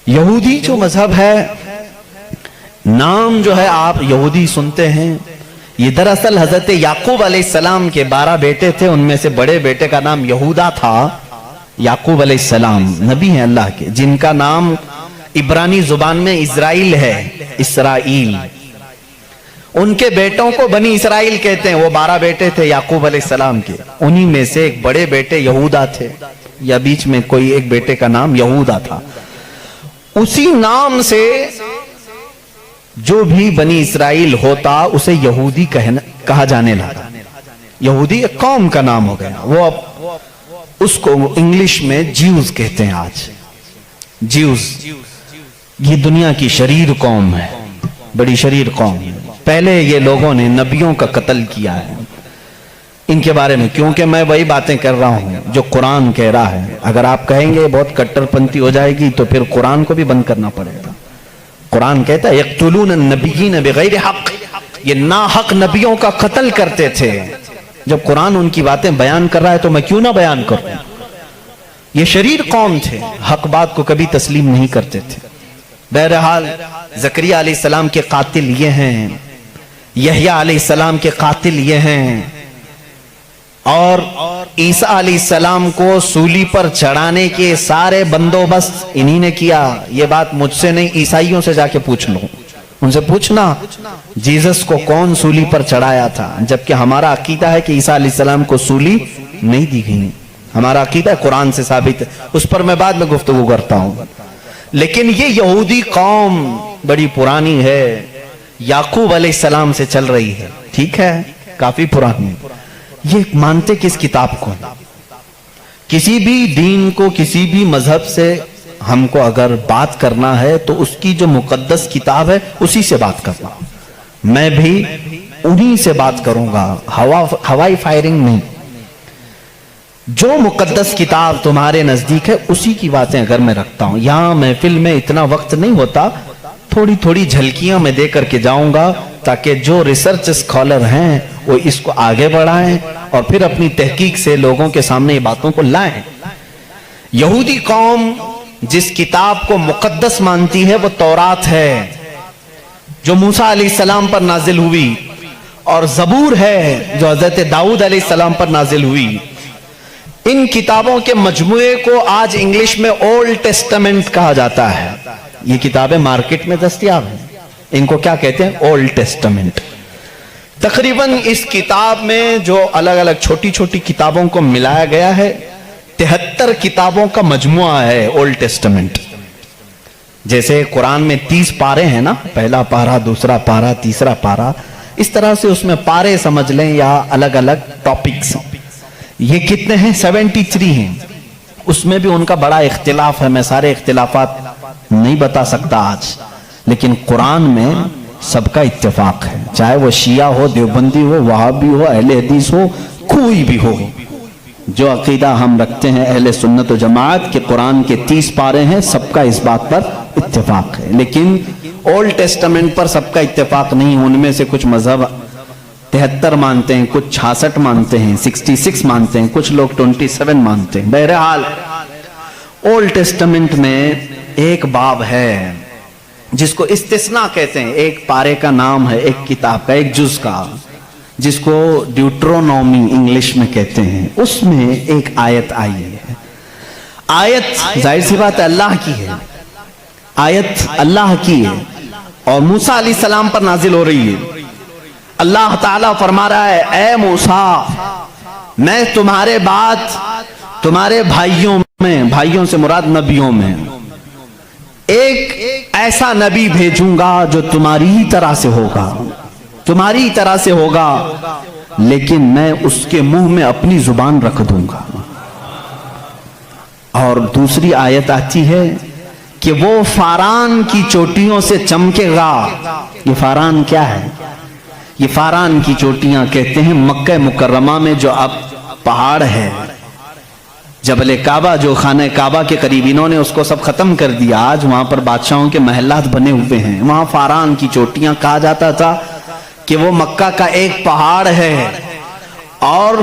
یہودی جو مذہب ہے، نام جو ہے آپ یہودی سنتے ہیں، یہ دراصل حضرت یعقوب علیہ السلام کے 12 بیٹے تھے، ان میں سے بڑے بیٹے کا نام یہودا تھا۔ یعقوب علیہ السلام نبی ہیں اللہ کے، جن کا نام عبرانی زبان میں اسرائیل ہے، اسرائیل۔ ان کے بیٹوں کو بنی اسرائیل کہتے ہیں۔ وہ 12 بیٹے تھے یعقوب علیہ السلام کے، انہی میں سے ایک بڑے بیٹے یہودا تھے، یا بیچ میں کوئی ایک بیٹے کا نام یہودا تھا۔ اسی نام سے جو بھی بنی اسرائیل ہوتا اسے یہودی کہا جانے لگا۔ یہودی ایک قوم کا نام ہو گیا، وہ اس کو انگلش میں جیوز کہتے ہیں آج۔ جیوز یہ دنیا کی شریر قوم ہے، بڑی شریر قوم ہے۔ پہلے یہ لوگوں نے نبیوں کا قتل کیا ہے۔ ان کے بارے میں کیونکہ میں وہی باتیں کر رہا ہوں جو قرآن کہہ رہا ہے۔ اگر آپ کہیں گے بہت کٹر پنتھی ہو جائے گی تو پھر قرآن کو بھی بند کرنا پڑے گا۔ قرآن کہتا ہے یقتلون النبیین بغیر حق، یہ ناحق نبیوں کا قتل کرتے تھے۔ جب قرآن ان کی باتیں بیان کر رہا ہے تو میں کیوں نہ بیان کروں؟ یہ شریر قوم تھے، حق بات کو کبھی تسلیم نہیں کرتے تھے۔ بہرحال زکریا علیہ السلام کے قاتل یہ ہیں، یحییٰ علیہ السلام کے قاتل یہ ہیں، اور عیسیٰ علیہ السلام کو سولی پر چڑھانے کے سارے بندوبست انہی نے کیا۔ یہ بات مجھ سے نہیں، عیسائیوں سے جا کے پوچھ لو، ان سے پوچھنا جیزس کو کون سولی پر چڑھایا تھا، جبکہ ہمارا عقیدہ ہے کہ عیسیٰ علیہ السلام کو سولی نہیں دی گئی۔ ہمارا عقیدہ قرآن سے ثابت ہے، اس پر میں بعد میں گفتگو کرتا ہوں۔ لیکن یہ یہودی قوم بڑی پرانی ہے، یعقوب علیہ السلام سے چل رہی ہے، ٹھیک ہے، کافی پرانی۔ یہ مانتے کس کتاب کو؟ کسی بھی دین کو، کسی بھی مذہب سے ہم کو اگر بات کرنا ہے تو اس کی جو مقدس کتاب ہے اسی سے بات کرنا۔ میں بھی انہی سے بات کروں گا، ہوائی فائرنگ نہیں۔ جو مقدس کتاب تمہارے نزدیک ہے اسی کی باتیں اگر میں رکھتا ہوں۔ یہاں محفل میں اتنا وقت نہیں ہوتا، تھوڑی تھوڑی جھلکیاں میں دے کر کے جاؤں گا تاکہ جو ریسرچ اسکالر ہیں وہ اس کو آگے بڑھائیں اور پھر اپنی تحقیق سے لوگوں کے سامنے یہ باتوں کو لائیں۔ یہودی قوم جس کتاب کو مقدس مانتی ہے وہ تورات ہے، جو موسیٰ علیہ السلام پر نازل ہوئی، اور زبور ہے جو حضرت داؤد علیہ السلام پر نازل ہوئی۔ ان کتابوں کے مجموعے کو آج انگلش میں اولڈ ٹیسٹمنٹ کہا جاتا ہے۔ یہ کتابیں مارکیٹ میں دستیاب ہیں، ان کو کیا کہتے ہیں؟ Old testament. تقریباً اس کتاب میں جو الگ الگ چھوٹی چھوٹی کتابوں کو ملایا گیا ہے 73 کتابوں کا مجموعہ ہے اولڈ ٹیسٹمنٹ۔ جیسے قرآن میں 30 پارے ہیں نا، پہلا پارا، دوسرا پارا، تیسرا پارا، اس طرح سے اس میں پارے سمجھ لیں یا الگ الگ ٹاپکس۔ یہ کتنے ہیں؟ 73 ہیں۔ اس میں بھی ان کا بڑا اختلاف ہے، میں سارے اختلافات نہیں بتا سکتا آج، لیکن قرآن میں سب کا اتفاق ہے، چاہے وہ شیعہ ہو، دیوبندی ہو، وہابی ہو، اہل حدیث ہو، کوئی بھی ہو۔ جو عقیدہ ہم رکھتے ہیں اہل سنت و جماعت کے قرآن کے 30 پارے ہیں، سب کا اس بات پر اتفاق ہے۔ لیکن اولڈ ٹیسٹمنٹ پر سب کا اتفاق نہیں، ان میں سے کچھ مذہب 73 مانتے ہیں، کچھ 66 مانتے ہیں، 66 مانتے ہیں، کچھ لوگ 27 مانتے ہیں۔ بہرحال اولڈ ٹیسٹمنٹ میں ایک باب ہے جس کو استثناء کہتے ہیں، ایک پارے کا نام ہے، ایک کتاب کا، ایک جز کا، جس کو ڈیوٹرونومی انگلش میں کہتے ہیں۔ اس میں ایک آیت آئی ہے۔ آیت ظاہر سی بات ہے اللہ کی ہے، آیت اللہ کی ہے اور موسیٰ علیہ السلام پر نازل ہو رہی ہے۔ اللہ تعالیٰ فرما رہا ہے اے موسیٰ، میں تمہارے بعد تمہارے بھائیوں میں، بھائیوں سے مراد نبیوں میں، ایک ایسا نبی بھیجوں گا جو تمہاری ہی طرح سے ہوگا، تمہاری ہی طرح سے ہوگا، لیکن میں اس کے منہ میں اپنی زبان رکھ دوں گا۔ اور دوسری آیت آتی ہے کہ وہ فاران کی چوٹیوں سے چمکے گا۔ یہ فاران کیا ہے؟ یہ فاران کی چوٹیاں کہتے ہیں مکہ مکرمہ میں جو اب پہاڑ ہے، جبل کعبہ جو خانہ کعبہ کے قریب، انہوں نے اس کو سب ختم کر دیا، آج وہاں پر بادشاہوں کے محلات بنے ہوئے ہیں۔ وہاں فاران کی چوٹیاں کہا جاتا تھا کہ وہ مکہ کا ایک پہاڑ ہے، اور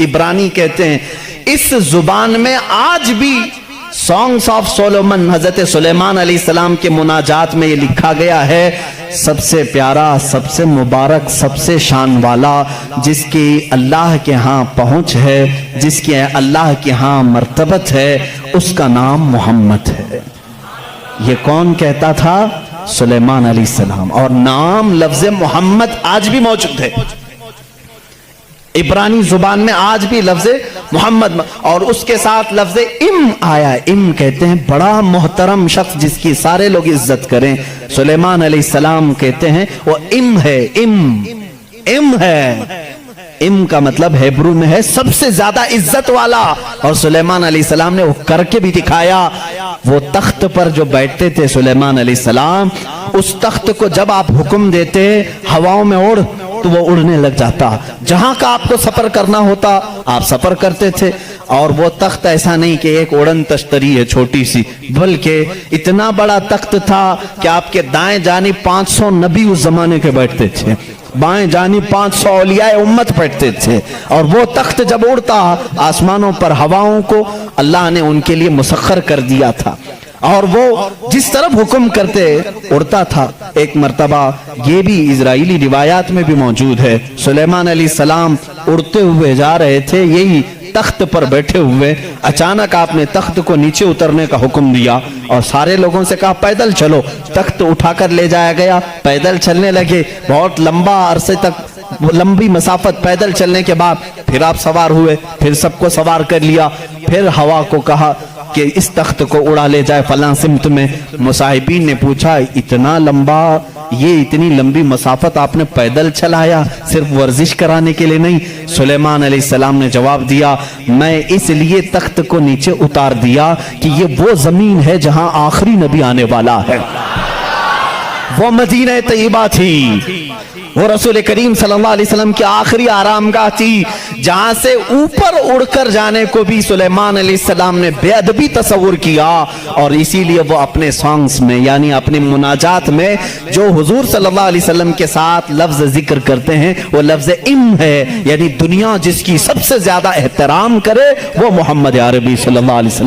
عبرانی کہتے ہیں۔ اس زبان میں آج بھی سانگز آف سولومن، حضرت سلیمان علیہ السلام کے مناجات میں یہ لکھا گیا ہے، سب سے پیارا، سب سے مبارک، سب سے شان والا، جس کی اللہ کے ہاں پہنچ ہے، جس کی اللہ کے ہاں مرتبت ہے، اس کا نام محمد ہے۔ یہ کون کہتا تھا؟ سلیمان علیہ السلام۔ اور نام لفظ محمد آج بھی موجود ہے، عبرانی زبان میں آج بھی لفظ محمد، اور اس کے ساتھ لفظ ام آیا۔ ام کہتے ہیں بڑا محترم شخص جس کی سارے لوگ عزت کریں، سلیمان علیہ السلام کہتے ہیں وہ ام ہے، ام ہے۔ ام کا مطلب ہیبرو میں ہے سب سے زیادہ عزت والا، اور سلیمان علیہ السلام نے وہ کر کے بھی دکھایا۔ وہ تخت پر جو بیٹھتے تھے سلیمان علیہ السلام، اس تخت کو جب آپ حکم دیتے ہواؤں میں اڑ تو وہ اڑنے لگ جاتا، جہاں کا آپ کو سفر کرنا ہوتا آپ سفر کرتے تھے۔ اور وہ تخت ایسا نہیں کہ ایک اڑن تشتری ہے چھوٹی سی، بلکہ اتنا بڑا تخت تھا کہ آپ کے دائیں جانب 500 نبی اس زمانے کے بیٹھتے تھے، بائیں جانب 500 اولیاء امت بیٹھتے تھے، اور وہ تخت جب اڑتا آسمانوں پر ہواؤں کو اللہ نے ان کے لیے مسخر کر دیا تھا، اور وہ جس طرف حکم کرتے اڑتا تھا۔ ایک مرتبہ یہ بھی اسرائیلی روایات میں بھی موجود ہے، سلیمان علیہ السلام اڑتے ہوئے جا رہے تھے، یہی تخت پر بیٹھے ہوئے، اچانک آپ نے تخت کو نیچے اترنے کا حکم دیا اور سارے لوگوں سے کہا پیدل چلو۔ تخت اٹھا کر لے جایا گیا، پیدل چلنے لگے، بہت لمبا عرصے تک، لمبی مسافت پیدل چلنے کے بعد پھر آپ سوار ہوئے، پھر سب کو سوار کر لیا، پھر ہوا کو کہا کہ اس تخت کو اڑا لے جائے فلاں سمت میں۔ مصاحبین نے پوچھا اتنا لمبا، یہ اتنی لمبی مسافت آپ نے پیدل چلایا، صرف ورزش کرانے کے لیے نہیں؟ سلیمان علیہ السلام نے جواب دیا میں اس لیے تخت کو نیچے اتار دیا کہ یہ وہ زمین ہے جہاں آخری نبی آنے والا ہے، وہ مدینہ طیبہ تھی، وہ رسول کریم صلی اللہ علیہ وسلم کی آخری آرام گاہ تھی، جہاں سے اوپر اڑ کر جانے کو بھی سلیمان علیہ السلام نے بے ادبی تصور کیا، اور اسی لیے وہ اپنے سانگز میں یعنی اپنے مناجات میں جو حضور صلی اللہ علیہ وسلم کے ساتھ لفظ ذکر کرتے ہیں وہ لفظ ام ہے، یعنی دنیا جس کی سب سے زیادہ احترام کرے وہ محمد عربی صلی اللہ علیہ وسلم۔